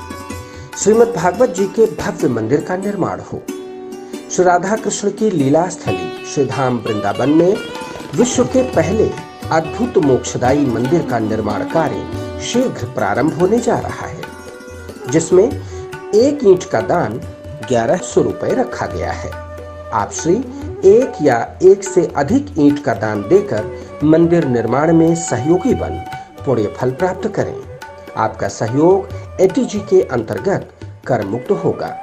श्रीमद् भागवत जी के भव्य मंदिर का निर्माण हो। श्री राधा कृष्ण की लीला स्थली श्री धाम वृंदावन में विश्व के पहले अद्भुत मोक्षदायी मंदिर का निर्माण कार्य शीघ्र प्रारंभ होने जा रहा है, जिसमें एक ईंट का दान 1100 रुपए रखा गया है। आप श्री एक या एक से अधिक ईंट का दान देकर मंदिर निर्माण में सहयोगी बन पुण्य फल प्राप्त करें। आपका सहयोग एटीजी के अंतर्गत कर मुक्त होगा।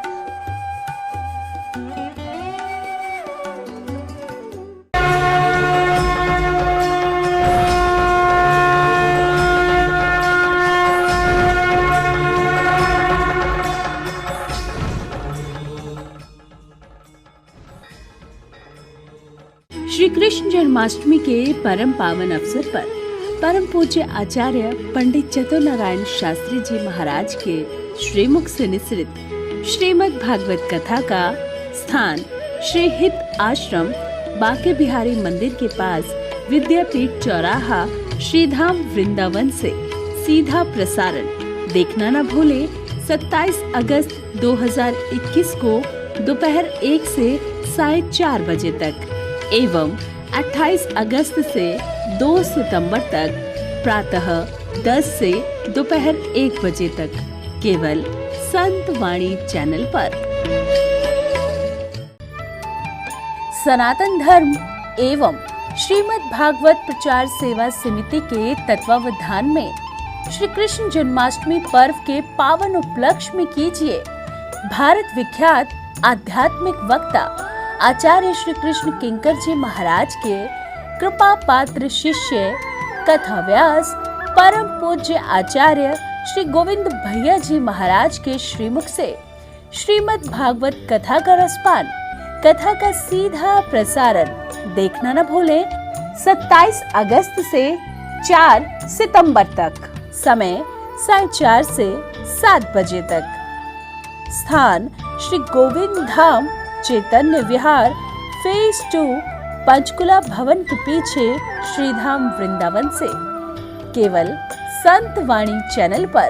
श्री कृष्ण जन्माष्टमी के परम पावन अवसर पर परम पूज्य आचार्य पंडित चतुर्नारायण शास्त्री जी महाराज के श्रीमुख से निसृत श्रीमद् भागवत कथा का स्थान श्री हित आश्रम बांके बिहारी मंदिर के पास विद्यापीठ चौराहा श्रीधाम वृंदावन से सीधा प्रसारण देखना न भूले। 27 अगस्त 2021 को दोपहर 1 से 4:30 बजे तक एवं 28 अगस्त से 2 सितंबर तक प्रातः 10 से दोपहर 1 बजे तक केवल संत वाणी चैनल पर। सनातन धर्म एवं श्रीमद् भागवत प्रचार सेवा समिति के तत्वावधान में श्री कृष्ण जन्माष्टमी पर्व के पावन उपलक्ष्य में कीजिए भारत विख्यात आध्यात्मिक वक्ता आचार्य श्री कृष्ण किंकर जी महाराज के कृपा पात्र शिष्य कथा व्यास परम पूज्य आचार्य श्री गोविंद भैया जी महाराज के श्रीमुख से श्रीमद् भागवत कथा का रसपान कथा का सीधा प्रसारण देखना न भूलें। 27 अगस्त से 4 सितंबर तक समय 4:30 से 7 बजे तक। स्थान श्री गोविंद धाम चैतन्य विहार फेज 2 पंचकुला भवन के पीछे श्रीधाम वृंदावन से केवल संत वाणी चैनल पर।